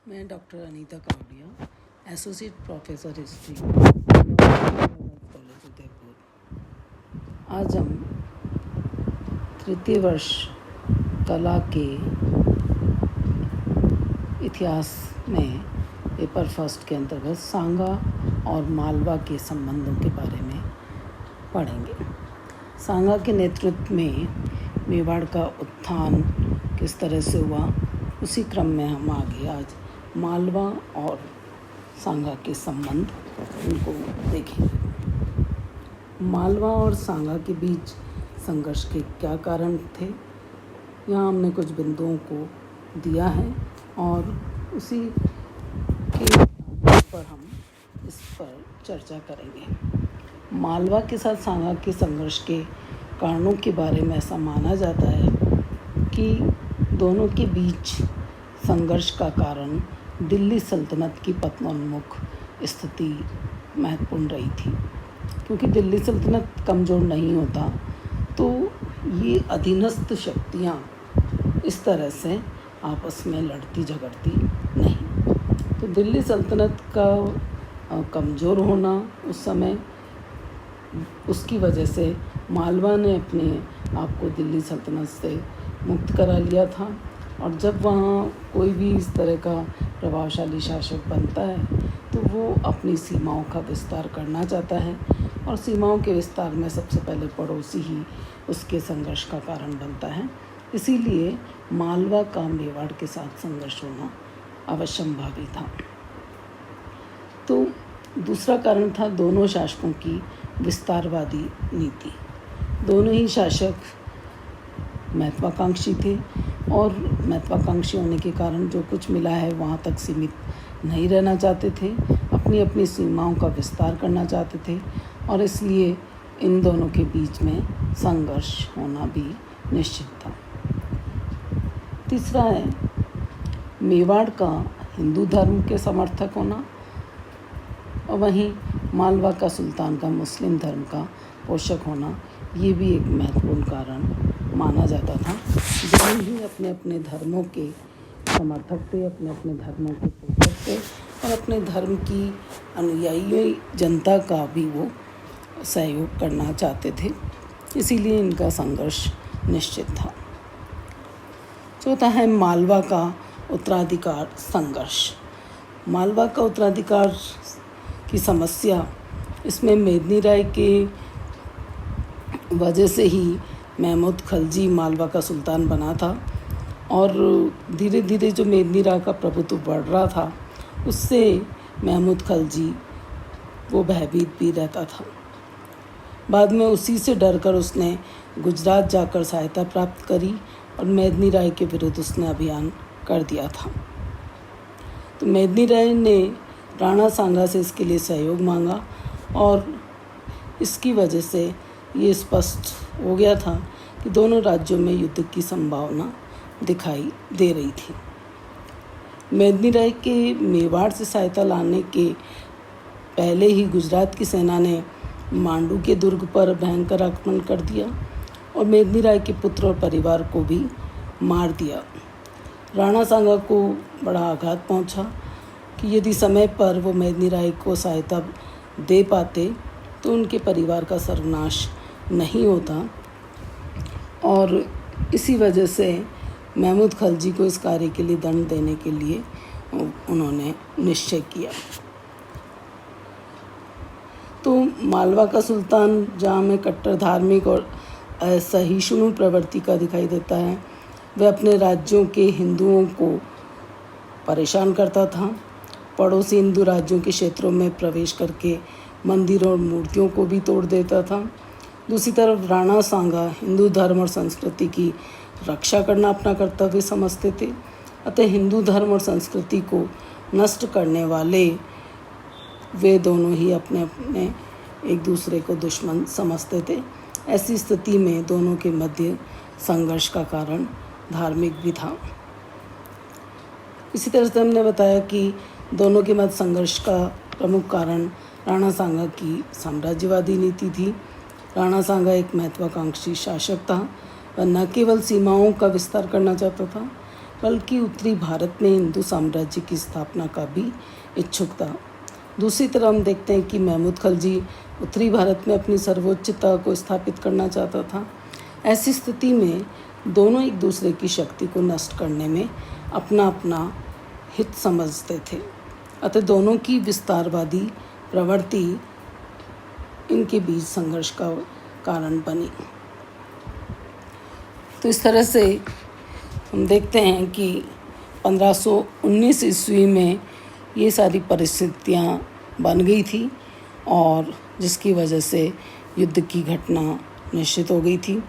मैं doctor Anita Kawadia, associate professor history college Udaipur. आज हम तृतीय वर्ष कला के इतिहास में पेपर फर्स्ट के अंतर्गत सांगा और मालवा के संबंधों के बारे में पढ़ेंगे। सांगा के नेतृत्व में मेवाड़ का उत्थान किस तरह से हुआ, उसी क्रम में हम आगे आज मालवा और सांगा के संबंध उनको देखेंगे। मालवा और सांगा के बीच संघर्ष के क्या कारण थे, यहाँ हमने कुछ बिंदुओं को दिया है और उसी के आधार पर हम इस पर चर्चा करेंगे। मालवा के साथ सांगा के संघर्ष के कारणों के बारे में ऐसा माना जाता है कि दोनों के बीच संघर्ष का कारण दिल्ली सल्तनत की पतनोन्मुख स्थिति महत्वपूर्ण रही थी। क्योंकि दिल्ली सल्तनत कमज़ोर नहीं होता तो ये अधीनस्थ शक्तियाँ इस तरह से आपस में लड़ती झगड़ती नहीं। तो दिल्ली सल्तनत का कमज़ोर होना उस समय, उसकी वजह से मालवा ने अपने आप को दिल्ली सल्तनत से मुक्त करा लिया था। और जब वहाँ कोई भी इस तरह का प्रभावशाली शासक बनता है तो वो अपनी सीमाओं का विस्तार करना चाहता है और सीमाओं के विस्तार में सबसे पहले पड़ोसी ही उसके संघर्ष का कारण बनता है। इसीलिए मालवा का मेवाड़ के साथ संघर्ष होना अवश्यंभावी था। तो दूसरा कारण था दोनों शासकों की विस्तारवादी नीति। दोनों ही शासक महत्वाकांक्षी थे और महत्वाकांक्षी होने के कारण जो कुछ मिला है वहाँ तक सीमित नहीं रहना चाहते थे, अपनी अपनी सीमाओं का विस्तार करना चाहते थे और इसलिए इन दोनों के बीच में संघर्ष होना भी निश्चित था। तीसरा है मेवाड़ का हिंदू धर्म के समर्थक होना और वहीं मालवा का सुल्तान का मुस्लिम धर्म का पोषक होना, ये भी एक महत्वपूर्ण कारण माना जाता था। दोनों ही अपने अपने धर्मों के समर्थक थे, अपने अपने धर्मों के पोषक थे और अपने धर्म की अनुयायी जनता का भी वो सहयोग करना चाहते थे। इसीलिए इनका संघर्ष निश्चित था। चौथा है मालवा का उत्तराधिकार संघर्ष। मालवा का उत्तराधिकार की समस्या, इसमें मेदिनी राय के वजह से ही महमूद खलजी मालवा का सुल्तान बना था और धीरे धीरे जो मेदिनी राय का प्रभुत्व बढ़ रहा था उससे महमूद खलजी वो भयभीत भी रहता था। बाद में उसी से डरकर उसने गुजरात जाकर सहायता प्राप्त करी और मेदिनी राय के विरुद्ध उसने अभियान कर दिया था। तो मेदिनी राय ने राणा सांगा से इसके लिए सहयोग मांगा और इसकी वजह से ये स्पष्ट हो गया था कि दोनों राज्यों में युद्ध की संभावना दिखाई दे रही थी। मेदिनी राय के मेवाड़ से सहायता लाने के पहले ही गुजरात की सेना ने मांडू के दुर्ग पर भयंकर आक्रमण कर दिया और मेदिनी राय के पुत्र और परिवार को भी मार दिया। राणा सांगा को बड़ा आघात पहुंचा कि यदि समय पर वो मेदिनी राय को सहायता दे पाते तो उनके परिवार का सर्वनाश नहीं होता और इसी वजह से महमूद खलजी को इस कार्य के लिए दंड देने के लिए उन्होंने निश्चय किया। तो मालवा का सुल्तान जहाँ में कट्टर धार्मिक और असहिष्णु प्रवृत्ति का दिखाई देता है, वह अपने राज्यों के हिंदुओं को परेशान करता था। पड़ोसी हिंदू राज्यों के क्षेत्रों में प्रवेश करके मंदिरों और मूर्तियों को भी तोड़ देता था। दूसरी तरफ राणा सांगा हिंदू धर्म और संस्कृति की रक्षा करना अपना कर्तव्य समझते थे। अतः हिंदू धर्म और संस्कृति को नष्ट करने वाले वे दोनों ही अपने अपने एक दूसरे को दुश्मन समझते थे। ऐसी स्थिति में दोनों के मध्य संघर्ष का कारण धार्मिक भी था। इसी तरह से हमने बताया कि दोनों के मध्य संघर्ष का प्रमुख कारण राणा सांगा की साम्राज्यवादी नीति थी। राणा सांगा एक महत्वाकांक्षी शासक था। वह न केवल सीमाओं का विस्तार करना चाहता था बल्कि उत्तरी भारत में हिंदू साम्राज्य की स्थापना का भी इच्छुक था। दूसरी तरफ हम देखते हैं कि महमूद खलजी उत्तरी भारत में अपनी सर्वोच्चता को स्थापित करना चाहता था। ऐसी स्थिति में दोनों एक दूसरे की शक्ति को नष्ट करने में अपना अपना हित समझते थे, अतः दोनों की विस्तारवादी प्रवृत्ति इनके बीच संघर्ष का कारण बनी। तो इस तरह से हम देखते हैं कि 1519 ईस्वी में ये सारी परिस्थितियाँ बन गई थी और जिसकी वजह से युद्ध की घटना निश्चित हो गई थी।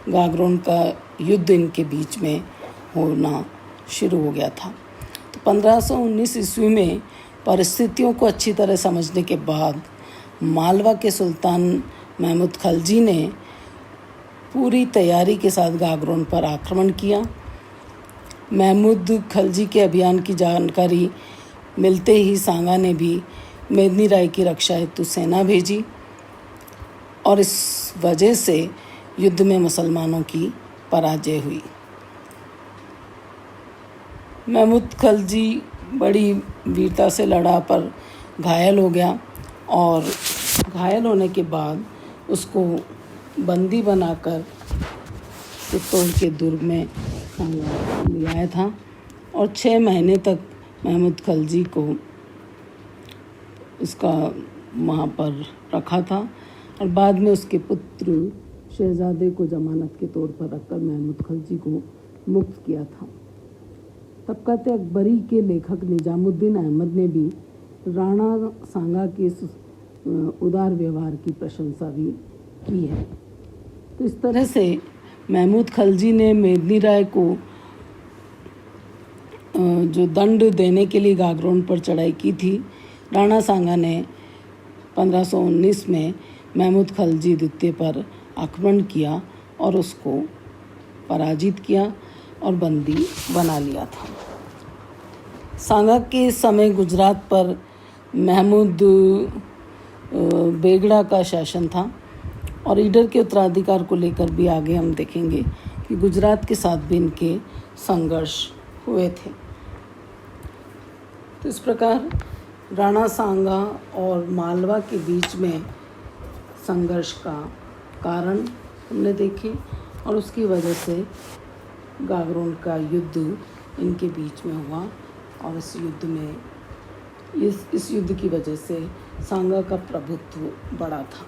गागरोन का युद्ध इनके बीच में होना शुरू हो गया था। तो 1519 ईस्वी में परिस्थितियों को अच्छी तरह समझने के बाद मालवा के सुल्तान महमूद खलजी ने पूरी तैयारी के साथ गागरोन पर आक्रमण किया। महमूद खलजी के अभियान की जानकारी मिलते ही सांगा ने भी मेदिनी राय की रक्षा हेतु सेना भेजी और इस वजह से युद्ध में मुसलमानों की पराजय हुई। महमूद खलजी बड़ी वीरता से लड़ा पर घायल हो गया और घायल होने के बाद उसको बंदी बनाकर चित्तौड़ के दुर्ग में ले आया था और 6 महीने तक महमूद खलजी को उसका वहाँ पर रखा था और बाद में उसके पुत्र शहजादे को जमानत के तौर पर रखकर महमूद खलजी को मुक्त किया था। तबक़ात अकबरी के लेखक निजामुद्दीन अहमद ने भी राणा सांगा के इस उदार व्यवहार की प्रशंसा भी की है। तो इस तरह से महमूद खलजी ने मेदिनी राय को जो दंड देने के लिए गागरोन पर चढ़ाई की थी, राणा सांगा ने 1519 में महमूद खलजी द्वितीय पर आक्रमण किया और उसको पराजित किया और बंदी बना लिया था। सांगा के समय गुजरात पर महमूद बेगड़ा का शासन था और ईडर के उत्तराधिकार को लेकर भी आगे हम देखेंगे कि गुजरात के साथ भी इनके संघर्ष हुए थे। तो इस प्रकार राणा सांगा और मालवा के बीच में संघर्ष का कारण हमने देखे और उसकी वजह से गागरोन का युद्ध इनके बीच में हुआ और इस युद्ध में इस युद्ध की वजह से सांगा का प्रभुत्व बढ़ा था।